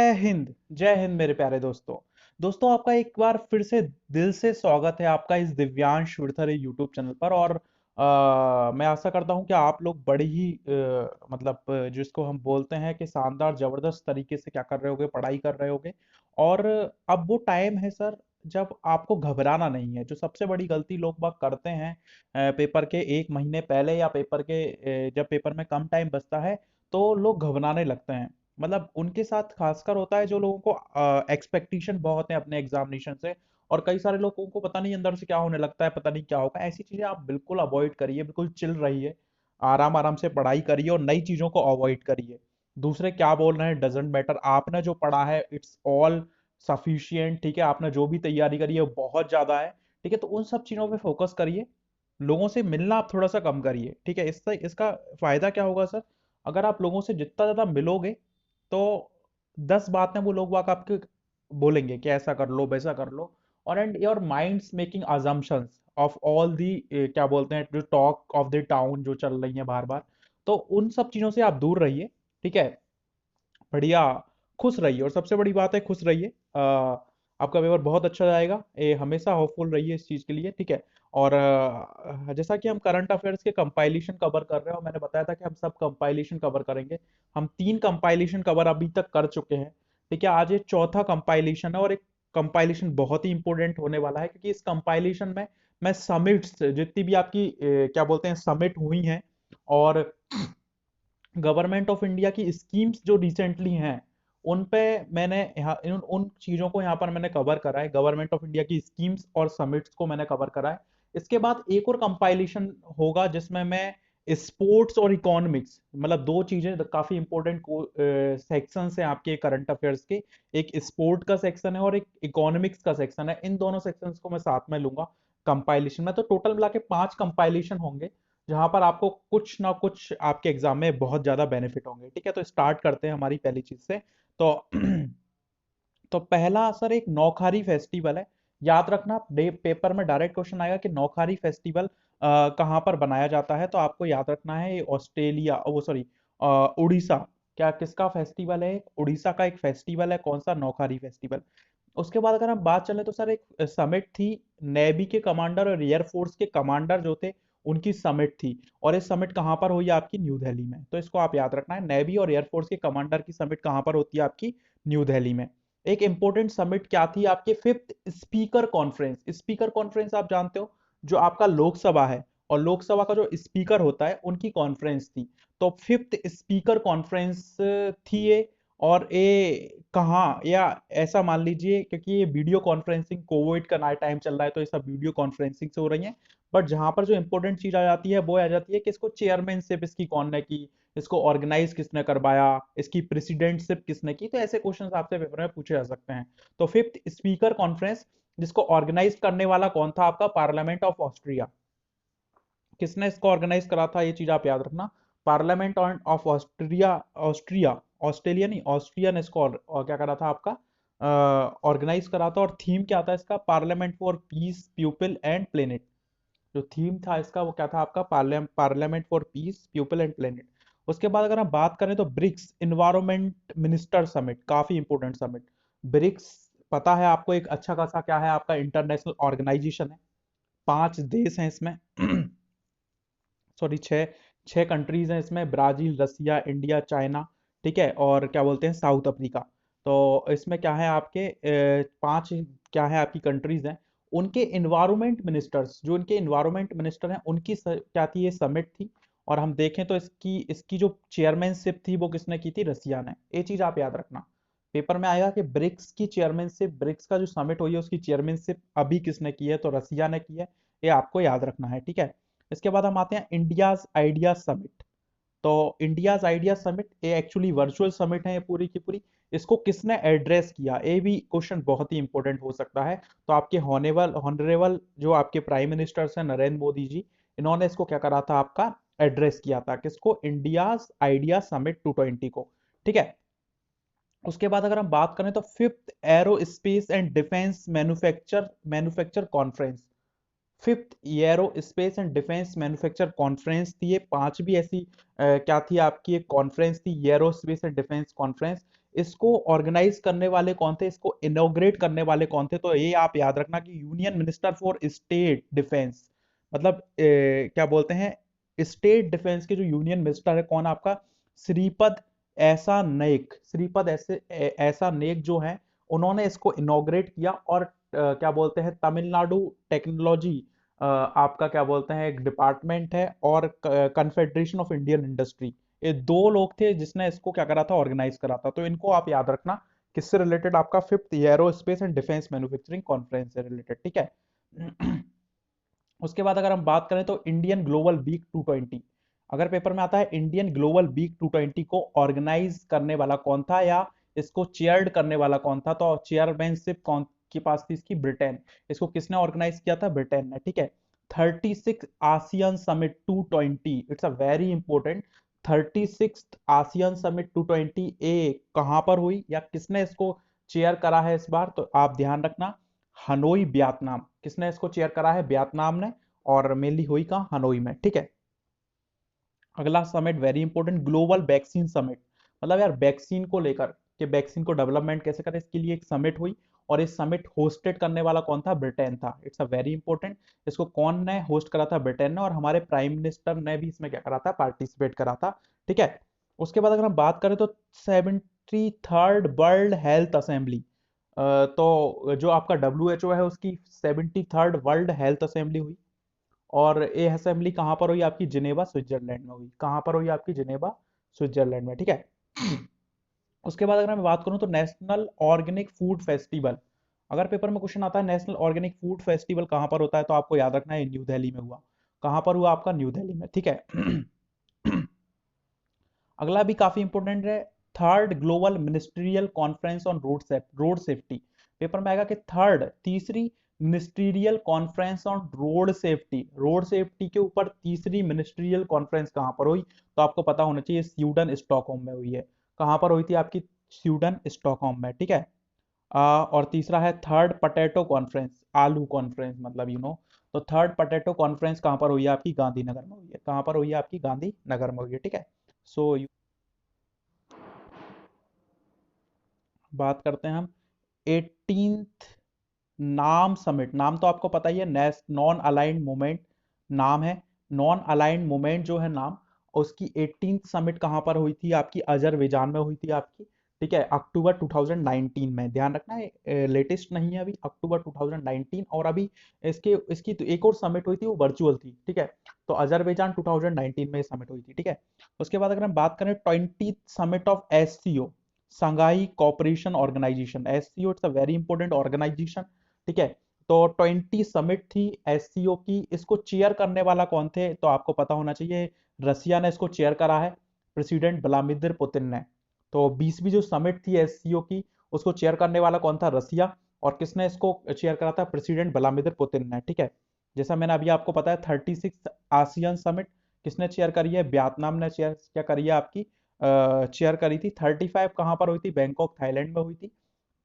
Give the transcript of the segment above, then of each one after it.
जय हिंद मेरे प्यारे दोस्तों। दोस्तों आपका एक बार फिर से दिल से स्वागत है आपका इस दिव्यांश विरथरे यूट्यूब चैनल पर। और मैं आशा करता हूं कि आप लोग बड़ी ही जिसको हम बोलते हैं कि शानदार जबरदस्त तरीके से क्या कर रहे होगे, पढ़ाई कर रहे होगे। और अब वो टाइम है सर जब आपको घबराना नहीं है। जो सबसे बड़ी गलती लोग बाग करते हैं पेपर के एक महीने पहले या पेपर के जब पेपर में कम टाइम बचता है तो लोग घबराने लगते हैं। मतलब उनके साथ खासकर होता है जो लोगों को एक्सपेक्टेशन बहुत है अपने एग्जामिनेशन से। और कई सारे लोगों को पता नहीं अंदर से क्या होने लगता है, पता नहीं क्या होगा। ऐसी चीजें आप बिल्कुल अवॉइड करिए, बिल्कुल चिल रहिए, आराम आराम से पढ़ाई करिए और नई चीजों को अवॉइड करिए। दूसरे क्या बोल रहे हैं डजेंट मैटर, आपने जो पढ़ा है इट्स ऑल सफिशियंट। ठीक है, आपने जो भी तैयारी करी है वो बहुत ज्यादा है। ठीक है, तो उन सब चीजों पे फोकस करिए। लोगों से मिलना आप थोड़ा सा कम करिए। ठीक है, इससे इसका फायदा क्या होगा सर, अगर आप लोगों से जितना ज्यादा मिलोगे तो 10 बातें वो लोग वाक आपके बोलेंगे कि ऐसा कर लो वैसा कर लो। और and your minds making assumptions of all the क्या बोलते हैं जो टॉक ऑफ द टाउन जो चल रही है बार बार। तो उन सब चीजों से आप दूर रहिए। ठीक है, बढ़िया, खुश रहिए। और सबसे बड़ी बात है खुश रहिए। आपका पेपर बहुत अच्छा जाएगा, ये हमेशा होपफुल रहिए इस चीज के लिए। ठीक है। और जैसा कि हम करंट अफेयर्स के कंपाइलेशन कवर कर रहे हैं और मैंने बताया था कि हम सब कंपाइलेशन कवर करेंगे। हम 3 कंपाइलेशन कवर अभी तक कर चुके हैं। ठीक है, आज ये चौथा कंपाइलेशन है और एक कंपाइलेशन बहुत ही इंपॉर्टेंट होने वाला है क्योंकि इस कंपाइलेशन में मैं समिट्स जितनी भी आपकी क्या बोलते हैं समिट हुई हैं और गवर्नमेंट ऑफ इंडिया की स्कीम्स जो रिसेंटली हैं उन पे मैंने यहाँ उन चीजों को यहाँ पर मैंने कवर करा है। गवर्नमेंट ऑफ इंडिया की स्कीम्स और समिट्स को मैंने कवर करा है। इसके बाद एक और कंपाइलेशन होगा जिसमें मैं स्पोर्ट्स और इकोनॉमिक्स, मतलब दो चीजें काफी इंपॉर्टेंट सेक्शंस हैं आपके करंट अफेयर्स के। एक स्पोर्ट का सेक्शन है और एक इकोनॉमिक्स का सेक्शन है। इन दोनों सेक्शंस को मैं साथ में लूंगा कंपाइलेशन में। तो टोटल मिला के 5 कंपाइलेशन होंगे जहां पर आपको कुछ ना कुछ आपके एग्जाम में बहुत ज्यादा बेनिफिट होंगे। ठीक है, तो स्टार्ट करते हैं हमारी पहली चीज से। तो तो पहला सर एक नौखारी फेस्टिवल है। याद रखना पेपर में डायरेक्ट क्वेश्चन आएगा कि नौखारी फेस्टिवल कहाँ पर बनाया जाता है। तो आपको याद रखना है ये ऑस्ट्रेलिया, वो सॉरी उड़ीसा। क्या किसका फेस्टिवल है? उड़ीसा का एक फेस्टिवल है। कौन सा? नौखारी फेस्टिवल। उसके बाद अगर हम बात चले तो सर एक समिट थी, नेवी के कमांडर और एयरफोर्स के कमांडर जो थे उनकी समिट थी। और ये समिट कहाँ पर हुई? आपकी न्यू दिल्ली में। तो इसको आप याद रखना है, नेवी और एयरफोर्स के कमांडर की समिट कहाँ पर होती है? आपकी न्यू दिल्ली में। एक इंपॉर्टेंट समिट क्या थी? आपके fifth speaker conference. Speaker conference आप जानते हो, जो आपका लोकसभा है और लोकसभा का जो स्पीकर होता है उनकी कॉन्फ्रेंस थी। तो फिफ्थ स्पीकर कॉन्फ्रेंस थी ये। और ये कहाँ, या ऐसा मान लीजिए क्योंकि ये वीडियो कॉन्फ्रेंसिंग, कोविड का नया टाइम चल रहा है तो ये सब वीडियो कॉन्फ्रेंसिंग से हो रही है। बट जहां पर जो इंपॉर्टेंट चीज आ जाती है वो आ जाती है कि इसको चेयरमैनशिप इसकी कौन ने की, इसको ऑर्गेनाइज किसने करवाया, इसकी प्रेसिडेंटशिप किसने की। तो ऐसे क्वेश्चंस आपसे पेपर में पूछे जा सकते हैं। तो फिफ्थ स्पीकर कॉन्फ्रेंस जिसको ऑर्गेनाइज करने वाला कौन था? आपका पार्लियामेंट ऑफ ऑस्ट्रिया। किसने इसको ऑर्गेनाइज करा था? ये चीज आप याद रखना। Parliament of Austria, Austria, Australia नहीं, ऑस्ट्रिया ने इसको और क्या करा था आपका ऑर्गेनाइज करा था। और थीम क्या था इसका? Parliament for piece, people and planet. जो थीम था इसका वो क्या था आपका? Parliament for piece, people and planet. उसके बाद अगर हम बात करें तो ब्रिक्स इन्वायरमेंट मिनिस्टर समिट, काफी इंपोर्टेंट समिट। ब्रिक्स पता है आपको एक अच्छा खासा क्या है? आपका इंटरनेशनल ऑर्गेनाइजेशन है। 5 देश हैं इसमें सॉरी 6 6 कंट्रीज हैं इसमें, ब्राजील, रसिया, इंडिया, चाइना। ठीक है, और क्या बोलते हैं साउथ अफ्रीका। तो इसमें क्या है आपके 5 क्या है आपकी कंट्रीज हैं। उनके इन्वायरमेंट मिनिस्टर्स, जो इनके इन्वायरमेंट मिनिस्टर हैं उनकी क्या थी? ये समिट थी। और हम देखें तो इसकी इसकी जो चेयरमैनशिप थी वो किसने की थी? रसिया ने। ये चीज आप याद रखना। पेपर में आएगा कि ब्रिक्स की चेयरमैनशिप, ब्रिक्स का जो समिट हुई है उसकी चेयरमैनशिप अभी किसने की है? तो रसिया ने की है। ये आपको याद रखना है। ठीक है, इसके बाद हम आते हैं इंडियाज आइडिया समिट। तो इंडियाज आइडिया समिट ये एक्चुअली वर्चुअल समिट है ये पूरी की पूरी। इसको किसने एड्रेस किया? ये भी क्वेश्चन बहुत ही इंपॉर्टेंट हो सकता है। तो आपके हॉनेबल हॉनरेबल जो आपके प्राइम मिनिस्टर हैं नरेंद्र मोदी जी, इन्होंने इसको क्या करा था आपका? एड्रेस किया था। किसको? इंडियाज आइडिया समिट 220 को। ठीक है, उसके बाद अगर हम बात करें तो fifth arrow space and defence manufacture manufacture conference. Fifth arrow space and defence manufacture conference थी ये। 5वीं ऐसी क्या थी आपकी? एक कॉन्फ्रेंस थी arrow space and defence conference. इसको ऑर्गेनाइज करने वाले कौन थे, इसको इनॉग्रेट करने वाले कौन थे? तो ये आप याद रखना कि union minister for state defence, मतलब क्या बोलते हैं, स्टेट डिफेंस के जो यूनियन मिनिस्टर है कौन आपका, श्रीपद ऐसा नेक, श्रीपद ऐसा नेक जो है, उन्होंने इसको इनॉग्रेट किया। और क्या बोलते हैं, तमिलनाडु टेक्नोलॉजी आपका क्या बोलते हैं एक डिपार्टमेंट है, और कन्फेडरेशन ऑफ इंडियन इंडस्ट्री, ये दो लोग थे जिसने इसको क्या करा था, ऑर्गेनाइज करा था। तो इनको आप याद रखना, किससे रिलेटेड, आपका fifth aerospace and defence manufacturing conference से रिलेटेड, ठीक है। उसके बाद अगर हम बात करें तो इंडियन ग्लोबल वीक 220, अगर पेपर में आता है इंडियन ग्लोबल वीक 220 को ऑर्गेनाइज करने वाला कौन था, या इसको चेयर्ड करने वाला कौन था, तो चेयरमैनशिप कौन के पास थी इसकी, ब्रिटेन। इसको किसने ऑर्गेनाइज किया था, ब्रिटेन ने, ठीक है। 36 ASEAN summit 220, it's a very important. 36 ASEAN summit 220 ए कहां पर हुई, या किसने इसको चेयर करा है इस बार, तो आप ध्यान रखना, हनोई वियतनाम, किसने इसको चेयर करा है, वियतनाम ने, और मेनली हुई कहाँ, हनोई में, ठीक है। अगला summit very important, global vaccine summit, मतलब यार वैक्सीन को लेकर कि वैक्सीन को डेवलपमेंट कैसे करें, इसके लिए एक समिट हुई, और इस समिट होस्टेड करने वाला कौन था, ब्रिटेन था। इट्स अ वेरी इंपॉर्टेंट, इसको कौन ने होस्ट करा था, ब्रिटेन ने, और हमारे प्राइम मिनिस्टर ने भी इसमें क्या करा था, पार्टिसिपेट करा था, ठीक है। उसके बाद अगर हम बात करें तो 73rd वर्ल्ड हेल्थ असेंबली, तो जो आपका WHO है उसकी 73rd वर्ल्ड हेल्थ असेंबली हुई, और ये असेंबली कहाँ पर हुई आपकी, जिनेवा स्विट्जरलैंड में हुई। कहाँ पर हुई आपकी, जिनेवा स्विट्जरलैंड में, ठीक है। उसके बाद अगर मैं बात करूं तो नेशनल ऑर्गेनिक फूड फेस्टिवल, अगर पेपर में क्वेश्चन आता है नेशनल ऑर्गेनिक फूड फेस्टिवल कहाँ पर होता है, तो आपको याद रखना है न्यू दिल्ली में हुआ। कहाँ पर हुआ आपका, न्यू दिल्ली में, ठीक है। अगला भी काफी इंपॉर्टेंट है, third global ministerial conference on road safety, paper में आएगा कि थर्ड, तीसरी ministerial conference on road safety के ऊपर तीसरी मिनिस्ट्रियल कॉन्फ्रेंस कहां पर हुई, तो आपको पता होना चाहिए स्वीडन स्टॉकहोम में हुई है। कहां पर हुई थी आपकी, स्वीडन स्टॉकहोम में, ठीक है। और तीसरा है थर्ड पटेटो कॉन्फ्रेंस, आलू कॉन्फ्रेंस मतलब तो थर्ड पटेटो कॉन्फ्रेंस कहां पर हुई है आपकी, गांधीनगर में हुई है। कहां पर हुई है आपकी, गांधीनगर में हुई है, ठीक है। सो बात करते हैं हम 18th नाम समिट, नाम तो आपको पता ही है, नॉन अलाइंड मूवमेंट नाम है, नॉन अलाइंड मूवमेंट जो है नाम, उसकी 18th समिट कहां पर हुई थी आपकी, अजरबैजान में हुई थी आपकी, ठीक है, अक्टूबर 2019 में, ध्यान रखना है लेटेस्ट नहीं है अभी, अक्टूबर 2019। और अभी इसके इसकी तो एक और समिट हुई थी, वो वर्चुअल थी, ठीक है। तो अजरबैजान 2019 में समिट हुई थी, ठीक है। उसके बाद अगर हम बात करें 20th summit of SCO, Shanghai cooperation organization, SCO it's a very important organization, ठीक है। तो 20 समिट थी SCO की, इसको चेयर करने वाला कौन थे, तो आपको पता होना चाहिए, रसिया ने इसको चेयर करा है, प्रेसिडेंट व्लादिमीर पुतिन ने। तो 20वीं जो समिट थी SCO की, उसको चेयर करने वाला कौन था, रसिया, और किसने इसको चेयर करा था, प्रेसिडेंट व्लादिमीर पुतिन ने, ठीक है। जैसा मैंने अभी आपको बताया 36 आसियन समिट किसने चेयर करी है, वियतनाम ने चेयर क्या करी है आपकी, चेयर करी थी। 35 कहाँ पर हुई थी, बैंकॉक थाईलैंड में हुई थी।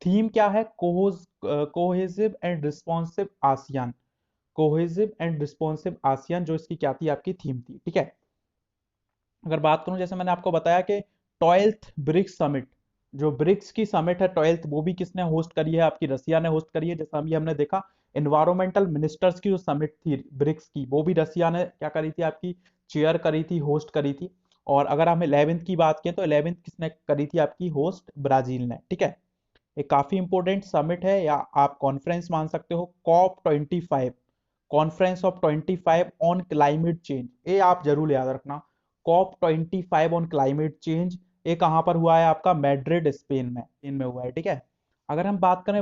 थीम क्या है, cohesive and responsive ASEAN, cohesive and responsive ASEAN जो इसकी क्या थी आपकी थीम थी, ठीक है। अगर बात करूं जैसे मैंने आपको बताया कि 12th ब्रिक्स समिट, जो ब्रिक्स की समिट है 12th, वो भी किसने होस्ट करी है आपकी, रसिया ने होस्ट करी है। जैसा अभी हमने देखा एनवायरमेंटल मिनिस्टर्स की जो समिट थी ब्रिक्स की, वो भी रसिया ने क्या करी थी आपकी, चेयर करी थी, होस्ट करी थी। और अगर हम 11th की बात करें तो 11th किसने करी थी आपकी, होस्ट ब्राजील ने, ठीक है। एक काफी इंपॉर्टेंट समिट है, या आप कॉन्फ्रेंस मान सकते हो, COP25, conference of 25 on climate change, ये आप जरूर याद रखना, COP25 ऑन क्लाइमेट चेंज, ये कहां पर हुआ है आपका, मैड्रिड स्पेन में हुआ है, ठीक है। अगर हम बात करें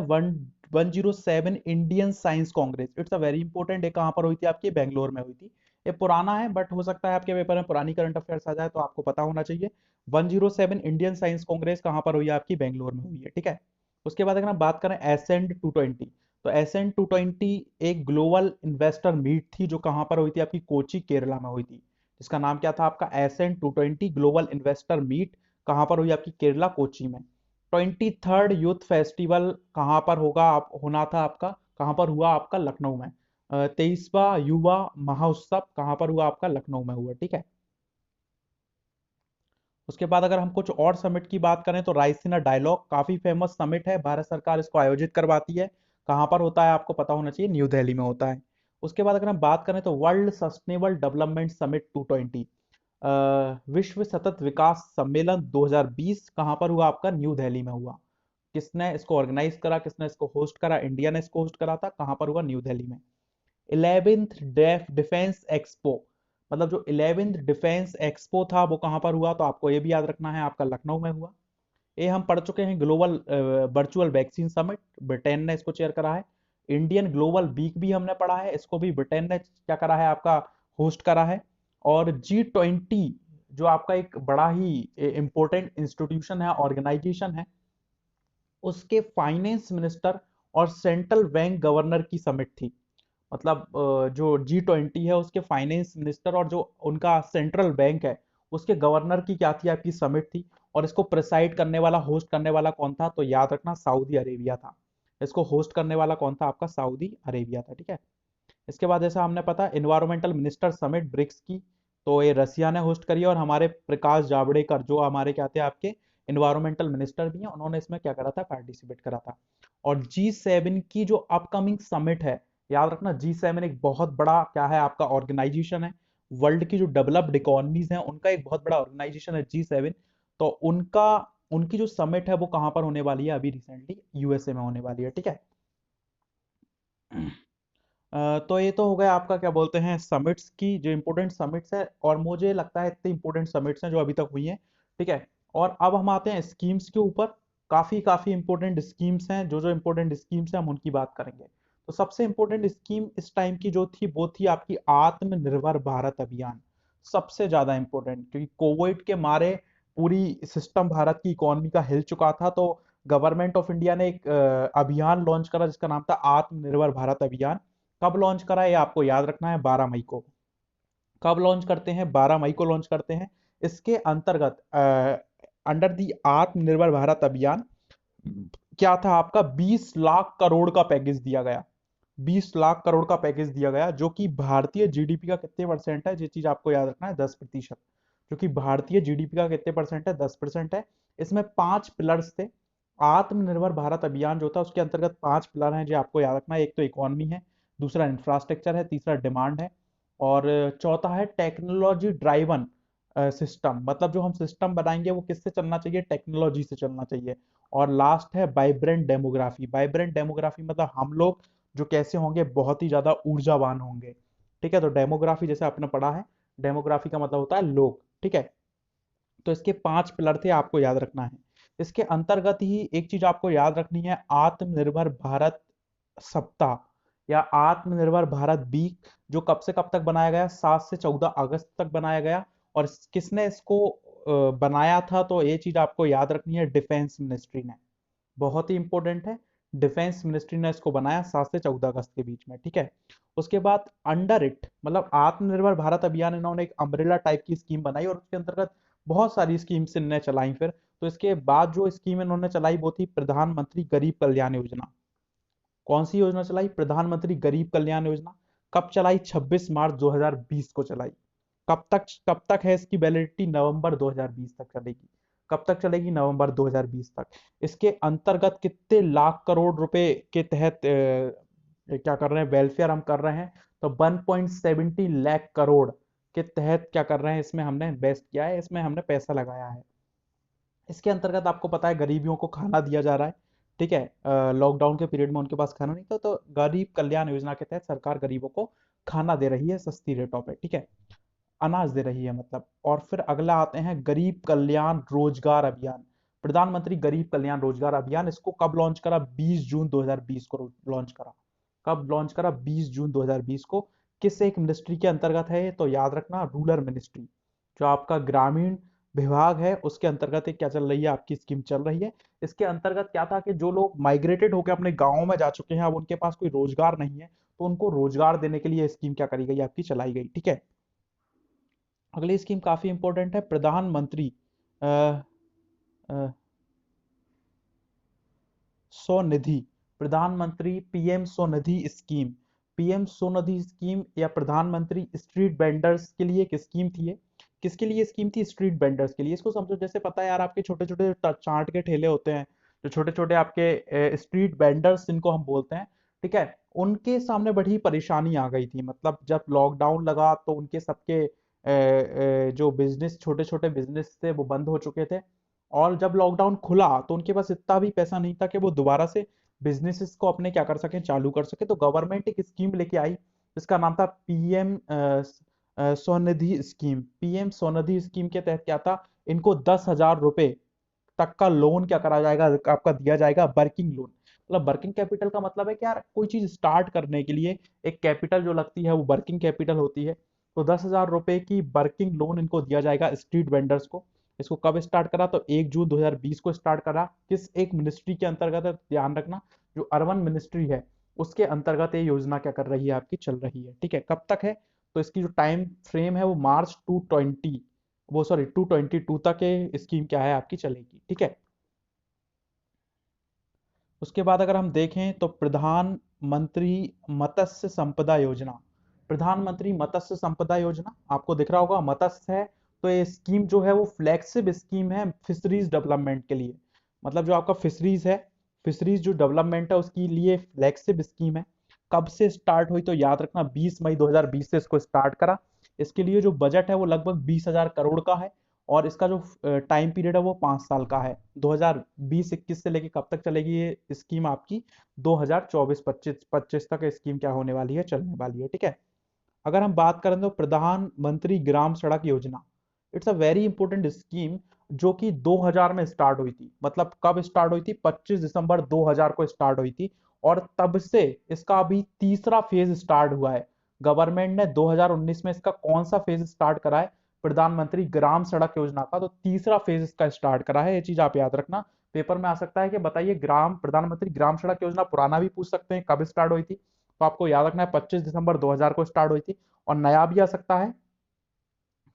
107 Indian science Congress, it's a very important, ये कहां पर हुई थी आपकी, बेंगलोर में हुई थी। ये पुराना है बट हो सकता है आपके पेपर में पुरानी करंट अफेयर्स आ जाए, तो आपको पता होना चाहिए। 107 इंडियन साइंस कांग्रेस कहां पर हुई है आपकी, बेंगलोर में हुई है, ठीक है। उसके बाद अगर हम बात करें एसेंड 220, तो एसेंड 220 एक ग्लोबल इन्वेस्टर मीट थी, जो कहां पर हुई थी आपकी, कोची केरला में हुई थी। इसका नाम क्या था आपका, एसेंड 220 ग्लोबल इन्वेस्टर मीट, कहां पर हुई आपकी, केरला कोची में। 23rd यूथ फेस्टिवल कहां पर होना था आपका, कहां पर हुआ आपका, लखनऊ में। 23वां युवा महोत्सव कहां पर हुआ आपका, लखनऊ में हुआ, ठीक है। उसके बाद अगर हम कुछ और समिट की बात करें तो रायसीना डायलॉग काफी फेमस समिट है, भारत सरकार इसको आयोजित करवाती है। कहाँ पर होता है आपको पता होना चाहिए, न्यू दिल्ली में होता है। उसके बाद अगर हम बात करें तो वर्ल्ड सस्टेनेबल डेवलपमेंट समिट 220, विश्व सतत विकास सम्मेलन 2020 कहाँ पर हुआ आपका, न्यू दिल्ली में हुआ। किसने इसको ऑर्गेनाइज करा, किसने इसको होस्ट करा, इंडिया ने इसको होस्ट करा था, कहाँ पर हुआ, न्यू दिल्ली में। 11th डिफेंस एक्सपो, मतलब जो 11th डिफेंस एक्सपो था वो कहाँ पर हुआ, तो आपको ये भी याद रखना है, आपका लखनऊ में हुआ। ये हम पढ़ चुके हैं global virtual vaccine summit, Britain ने इसको चेयर करा है। इंडियन ग्लोबल वीक भी हमने पढ़ा है, इसको भी ब्रिटेन ने क्या करा है, आपका होस्ट करा है। और G20 जो आपका एक बड़ा ही इंपॉर्टेंट इंस्टीट्यूशन है, ऑर्गेनाइजेशन है, उसके फाइनेंस मिनिस्टर और सेंट्रल बैंक गवर्नर की समिट थी। मतलब जो G20 है उसके फाइनेंस मिनिस्टर और जो उनका सेंट्रल बैंक है उसके गवर्नर की क्या थी, आपकी समिट थी। और इसको प्रिसाइड करने वाला, होस्ट करने वाला कौन था, तो याद रखना सऊदी अरेबिया था। इसको होस्ट करने वाला कौन था, आपका सऊदी अरेबिया था, ठीक है। इसके बाद जैसा हमने पता इन्वायरमेंटल मिनिस्टर समिट ब्रिक्स की, तो ये रसिया ने होस्ट करी है। और हमारे प्रकाश जावड़ेकर जो हमारे क्या थे, आपके इन्वायरमेंटल मिनिस्टर भी हैं, उन्होंने इसमें क्या करा था, पार्टिसिपेट करा था। और G7 की जो अपकमिंग समिट है, याद रखना G7 एक बहुत बड़ा क्या है, आपका ऑर्गेनाइजेशन है। वर्ल्ड की जो डेवलप्ड इकोनॉमीज हैं उनका एक बहुत बड़ा ऑर्गेनाइजेशन है G7। तो उनका उनकी जो समिट है वो कहाँ पर होने वाली है, अभी रिसेंटली यूएसए में होने वाली है, ठीक है। तो ये तो हो गया आपका क्या बोलते हैं, समिट्स की जो इंपोर्टेंट समिट्स है। और मुझे लगता है इतने इंपोर्टेंट समिट्स हैं जो अभी तक हुई हैं, ठीक है। और अब हम आते हैं स्कीम्स के ऊपर। काफी काफी इंपोर्टेंट स्कीम्स हैं, जो जो इंपोर्टेंट स्कीम्स हैं हम उनकी बात करेंगे। तो सबसे इंपोर्टेंट स्कीम इस टाइम की जो थी वो थी आपकी आत्मनिर्भर भारत अभियान। सबसे ज्यादा इंपॉर्टेंट, क्योंकि कोविड के मारे पूरी सिस्टम भारत की इकोनॉमी का हिल चुका था। तो गवर्नमेंट ऑफ इंडिया ने एक अभियान लॉन्च करा जिसका नाम था आत्मनिर्भर भारत अभियान। कब लॉन्च करा है, ये आपको याद रखना है, 12 मई को। कब लॉन्च करते हैं, 12 मई को लॉन्च करते हैं। इसके अंतर्गत अंडर दी आत्मनिर्भर भारत अभियान क्या था, आपका 20 लाख करोड़ का पैकेज दिया गया। 20 लाख करोड़ का पैकेज दिया गया, जो कि भारतीय जीडीपी का कितने परसेंट है, ये चीज आपको याद रखना है, 10%। जो कि भारतीय जीडीपी का कितने परसेंट है, 10% है। इसमें 5 पिलर्स थे। आत्मनिर्भर भारत अभियान जो था उसके अंतर्गत 5 पिलर हैं जो आपको याद रखना है। एक तो इकोनॉमी है, दूसरा इंफ्रास्ट्रक्चर है, तीसरा डिमांड है, और चौथा है टेक्नोलॉजी ड्राइवन सिस्टम। मतलब जो हम सिस्टम बनाएंगे वो किससे चलना चाहिए, टेक्नोलॉजी से चलना चाहिए। और लास्ट है वाइब्रेंट डेमोग्राफी। वाइब्रेंट डेमोग्राफी मतलब हम लोग जो कैसे होंगे, बहुत ही ज्यादा ऊर्जावान होंगे, ठीक है। तो डेमोग्राफी जैसे आपने पढ़ा है, डेमोग्राफी का मतलब होता है लोग, ठीक है। तो इसके 5 पिलर थे, आपको याद रखना है। इसके अंतर्गत ही एक चीज आपको याद रखनी है, आत्मनिर्भर भारत सप्ताह या आत्मनिर्भर भारत वीक, जो कब से कब तक बनाया गया, 7 से 14 अगस्त तक बनाया गया। और किसने इसको बनाया था, तो ये चीज आपको याद रखनी है, डिफेंस मिनिस्ट्री ने। बहुत ही इंपॉर्टेंट है, डिफेंस मिनिस्ट्री ने इसको बनाया 7 से 14 अगस्त के बीच में, ठीक है। उसके बाद अंडर इट, मतलब आत्मनिर्भर भारत अभियान, इन्होंने एक अम्ब्रेला टाइप की स्कीम बनाई और उसके अंतर्गत बहुत सारी स्कीम्स इन्होंने चलाई फिर। तो इसके बाद जो स्कीम इन्होंने चलाई वो थी प्रधानमंत्री गरीब कल्याण योजना। कौन सी योजना चलाई, प्रधानमंत्री गरीब कल्याण योजना। कब चलाई, 26 मार्च 2020 को चलाई। कब तक है इसकी वैलिडिटी, नवंबर 2020 तक चलेगी। कब तक चलेगी, नवंबर 2020 तक। इसके अंतर्गत कितने लाख करोड़ रुपए के तहत क्या कर रहे हैं, वेलफेयर हम कर रहे हैं, तो 1.70 लाख करोड़ के तहत क्या कर रहे हैं, इसमें हमने इन्वेस्ट किया है, इसमें हमने पैसा लगाया है। इसके अंतर्गत आपको पता है गरीबियों को खाना दिया जा रहा है, ठीक है। लॉकडाउन के पीरियड में उनके पास खाना नहीं था, तो गरीब कल्याण योजना के तहत सरकार गरीबों को खाना दे रही है सस्ती रेटों पे, ठीक है, अनाज दे रही है मतलब। और फिर अगला आते हैं गरीब कल्याण रोजगार अभियान। प्रधानमंत्री गरीब कल्याण रोजगार अभियान, इसको कब लॉन्च करा, 20 जून 2020 को लॉन्च करा। कब लॉन्च करा, 20 जून 2020 को। किस एक मिनिस्ट्री के अंतर्गत है ये, तो याद रखना रूरल मिनिस्ट्री, जो आपका ग्रामीण विभाग है उसके अंतर्गत एक क्या चल रही है, आपकी स्कीम चल रही है। इसके अंतर्गत क्या था कि जो लोग माइग्रेटेड होकर अपने गाँव में जा चुके हैं, अब उनके पास कोई रोजगार नहीं है, तो उनको रोजगार देने के लिए स्कीम क्या करी गई, आपकी चलाई गई, ठीक है। अगली स्कीम काफी इंपॉर्टेंट है, प्रधानमंत्री अ, अ, स्वनिधि। प्रधानमंत्री PM Svanidhi scheme. PM Svanidhi scheme या प्रधानमंत्री स्ट्रीट वेंडर्स के लिए एक स्कीम थी ये। किसके लिए स्कीम थी? स्ट्रीट वेंडर्स के लिए। इसको समझो, जैसे पता है यार, आपके छोटे छोटे चाट के ठेले होते हैं, जो छोटे छोटे आपके स्ट्रीट वेंडर्स जिनको हम बोलते हैं, ठीक है, उनके सामने बड़ी परेशानी आ गई थी। मतलब जब लॉकडाउन लगा तो उनके सबके जो बिजनेस, छोटे छोटे बिजनेस थे, वो बंद हो चुके थे। और जब लॉकडाउन खुला तो उनके पास इतना भी पैसा नहीं था कि वो दोबारा से बिजनेसेस को अपने क्या कर सके, चालू कर सके। तो गवर्नमेंट एक स्कीम लेके आई जिसका नाम था PM Svanidhi scheme. PM Svanidhi scheme के तहत क्या था, इनको 10,000 रुपए तक का लोन क्या करा जाएगा, आपका दिया जाएगा, वर्किंग लोन। मतलब वर्किंग कैपिटल का मतलब है कि यार कोई चीज स्टार्ट करने के लिए एक कैपिटल जो लगती है वो वर्किंग कैपिटल होती है। तो 10,000 रुपए की वर्किंग लोन इनको दिया जाएगा, स्ट्रीट वेंडर्स को। इसको कब स्टार्ट करा? तो 1 जून 2020 को स्टार्ट करा। किस एक मिनिस्ट्री के अंतर्गत है? ध्यान रखना, जो अर्बन मिनिस्ट्री है उसके अंतर्गत ये योजना क्या कर रही है, आपकी चल रही है। ठीक है, कब तक है? तो इसकी जो टाइम फ्रेम है वो मार्च 220, वो सॉरी 222 तक ये स्कीम क्या है, आपकी चलेगी। ठीक है, उसके बाद अगर हम देखें तो प्रधानमंत्री मत्स्य संपदा योजना। प्रधानमंत्री मत्स्य संपदा योजना आपको दिख रहा होगा, मत्स्य है। तो ये स्कीम जो है वो फ्लैगशिप स्कीम है फिशरीज डेवलपमेंट के लिए। मतलब जो आपका फिशरीज है, फिशरीज जो डेवलपमेंट है उसके लिए फ्लैगशिप स्कीम है। कब से स्टार्ट हुई? तो याद रखना 20 मई 2020 से इसको स्टार्ट करा। इसके लिए जो बजट है वो लगभग 20,000 करोड़ का है। और इसका जो टाइम पीरियड है वो 5 साल का है। 2020-21 से लेके कब तक चलेगी ये स्कीम आपकी? 2024-25 तक स्कीम क्या होने वाली है, चलने वाली है। ठीक है, अगर हम बात करें तो प्रधानमंत्री ग्राम सड़क योजना, it's a very important scheme, जो कि 2000 में स्टार्ट हुई थी। मतलब कब स्टार्ट हुई थी? 25 दिसंबर 2000 को स्टार्ट हुई थी। और तब से इसका अभी तीसरा फेज स्टार्ट हुआ है। गवर्नमेंट ने 2019 में इसका कौन सा फेज स्टार्ट करा है? प्रधानमंत्री ग्राम सड़क योजना का तो तीसरा फेज इसका स्टार्ट करा है। ये चीज आप याद रखना, पेपर में आ सकता है कि बताइए ग्राम प्रधानमंत्री ग्राम सड़क योजना, पुराना भी पूछ सकते हैं कब स्टार्ट हुई थी। तो आपको याद रखना है 25 दिसंबर 2000 को स्टार्ट हुई थी। और नया भी आ सकता है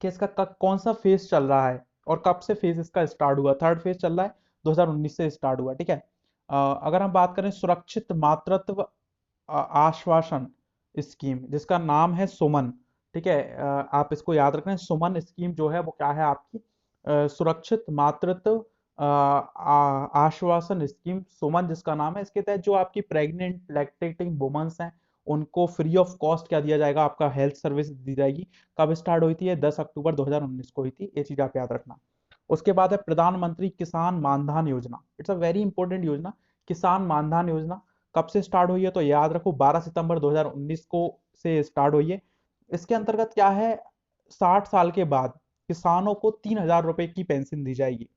कि इसका कौन सा फेज चल रहा है और कब से फेज इसका स्टार्ट हुआ। थर्ड फेज चल रहा है, 2019 से स्टार्ट हुआ। ठीक है, अगर हम बात करें सुरक्षित मातृत्व आश्वासन स्कीम, जिसका नाम है सुमन। ठीक है, आप इसको याद रखें, सुमन स्कीम जो है वो क्या है आपकी? सुरक्षित मातृत्व आश्वासन स्कीम, सुमन जिसका नाम है। इसके तहत जो आपकी प्रेग्नेंट लैक्टेटिंग वुमन्स हैं उनको फ्री ऑफ कॉस्ट क्या दिया जाएगा, आपका हेल्थ सर्विस दी जाएगी। कब स्टार्ट हुई थी? ये 10 अक्टूबर 2019 को हुई थी। ये चीज आप याद रखना। उसके बाद है प्रधानमंत्री किसान मानधन योजना। इट्स अ वेरी इंपॉर्टेंट योजना, किसान मानधन योजना। कब से स्टार्ट हुई है? तो याद रखो 12 सितंबर 2019 को से स्टार्ट हुई है। इसके अंतर्गत क्या है, 60 साल के बाद किसानों को 3,000 रुपए की पेंशन दी जाएगी।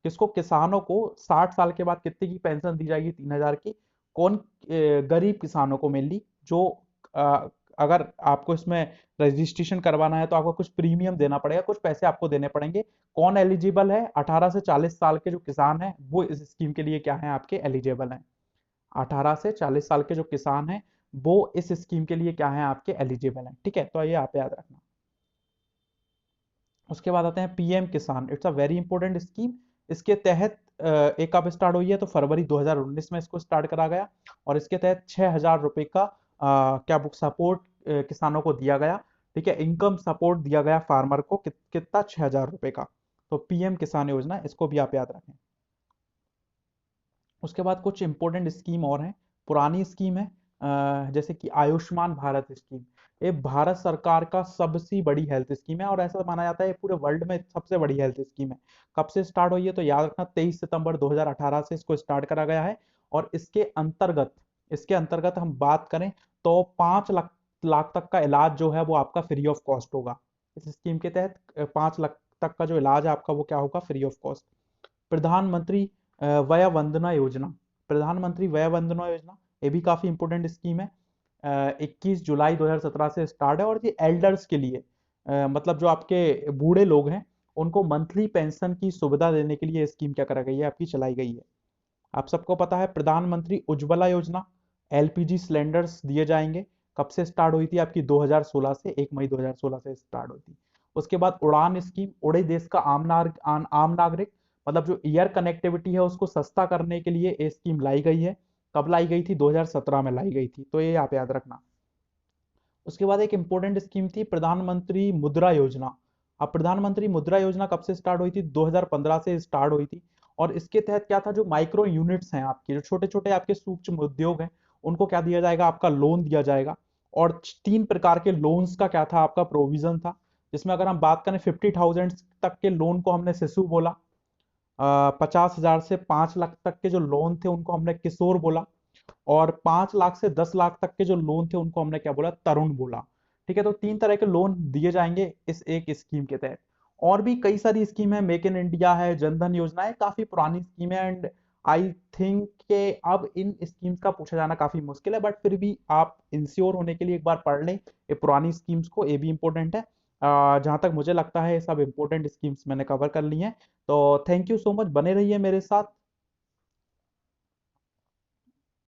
किसको? किसानों को 60 साल के बाद कितने की पेंशन दी जाएगी? 3,000 की। कौन? गरीब किसानों को मेनली, जो अ, अगर आपको इसमें रजिस्ट्रेशन करवाना है तो आपको कुछ प्रीमियम देना पड़ेगा, कुछ पैसे आपको देने पड़ेंगे। कौन एलिजिबल है? 18 से 40 साल के जो किसान हैं वो इस स्कीम के लिए क्या है, आपके एलिजिबल हैं। 18 से 40 साल के जो किसान हैं वो इस स्कीम के लिए क्या है, आपके एलिजिबल हैं। ठीक है, तो ये आप याद रखना। उसके बाद आते हैं पीएम किसान, it's a very important scheme. इसके तहत एक कब स्टार्ट हुई है? तो फरवरी 2019 में इसको स्टार्ट करा गया। और इसके तहत 6,000 रुपए का क्या बुक सपोर्ट किसानों को दिया गया। ठीक है, इनकम सपोर्ट दिया गया फार्मर को, कितना? 6,000 रुपए का। तो पीएम किसान योजना, इसको भी आप याद रखें। उसके बाद कुछ इंपॉर्टेंट स्कीम और हैं, पुरानी स्कीम है, जैसे कि आयुष्मान भारत स्कीम। ये भारत सरकार का सबसे बड़ी हेल्थ स्कीम है और ऐसा माना जाता है ये पूरे वर्ल्ड में सबसे बड़ी हेल्थ स्कीम है। कब से स्टार्ट हुई है? तो याद रखना 23 सितंबर 2018 से इसको स्टार्ट करा गया है। और इसके अंतर्गत हम बात करें तो 5 लाख लाख तक का इलाज जो है वो आपका फ्री ऑफ कॉस्ट होगा। इस स्कीम के तहत 5 लाख तक का जो इलाज है आपका वो क्या होगा? Free of cost. प्रधानमंत्री वय वंदना योजना। प्रधानमंत्री वय वंदना योजना ये भी काफी इंपॉर्टेंट स्कीम है। 21 जुलाई 2017 से स्टार्ट है और ये एल्डर्स के लिए, मतलब जो आपके बूढ़े लोग हैं उनको मंथली पेंशन की सुविधा देने के लिए स्कीम क्या करा गई है, आपकी चलाई गई है। आप सबको पता है प्रधानमंत्री उज्ज्वला योजना, एलपीजी सिलेंडर्स दिए जाएंगे। कब से स्टार्ट हुई थी? आपकी 2016 से, 1 मई 2016 से स्टार्ट हुई थी। उसके बाद उड़ान स्कीम, उड़े देश का आम नागरिक, मतलब जो एयर कनेक्टिविटी है उसको सस्ता करने के लिए ये स्कीम लाई गई है। कब लाई गई थी? 2017 में लाई गई थी। तो ये आप याद रखना। उसके बाद एक इंपॉर्टेंट स्कीम थी प्रधानमंत्री मुद्रा योजना। अब प्रधानमंत्री मुद्रा योजना कब से स्टार्ट हुई थी? 2015 से स्टार्ट हुई थी। और इसके तहत क्या था, जो माइक्रो यूनिट्स हैं आपके, जो छोटे छोटे आपके सूक्ष्म उद्योग हैं, उनको क्या दिया जाएगा? आपका लोन दिया जाएगा। और 3 प्रकार के लोन्स का क्या था आपका प्रोविजन था, जिसमें अगर हम बात करें 50,000 तक के लोन को हमने शिशु बोला। 50,000 से 5 लाख तक के जो लोन थे उनको हमने किशोर बोला। और 5 लाख से 10 लाख तक के जो लोन थे उनको हमने क्या बोला? तरुण बोला। ठीक है, तो 3 तरह के लोन दिए जाएंगे इस एक स्कीम के तहत। और भी कई सारी स्कीम है, मेक इन इंडिया है, जनधन योजना है, काफी पुरानी स्कीम है। एंड आई थिंक के अब इन स्कीम्स का पूछा जाना काफी मुश्किल है, बट फिर भी आप इंश्योर होने के लिए एक बार पढ़ लें ये पुरानी स्कीम्स को, ये भी इंपॉर्टेंट है। जहां तक मुझे लगता है ये सब इंपॉर्टेंट स्कीम्स मैंने कवर कर ली हैं। तो थैंक यू सो मच, बने रहिए मेरे साथ।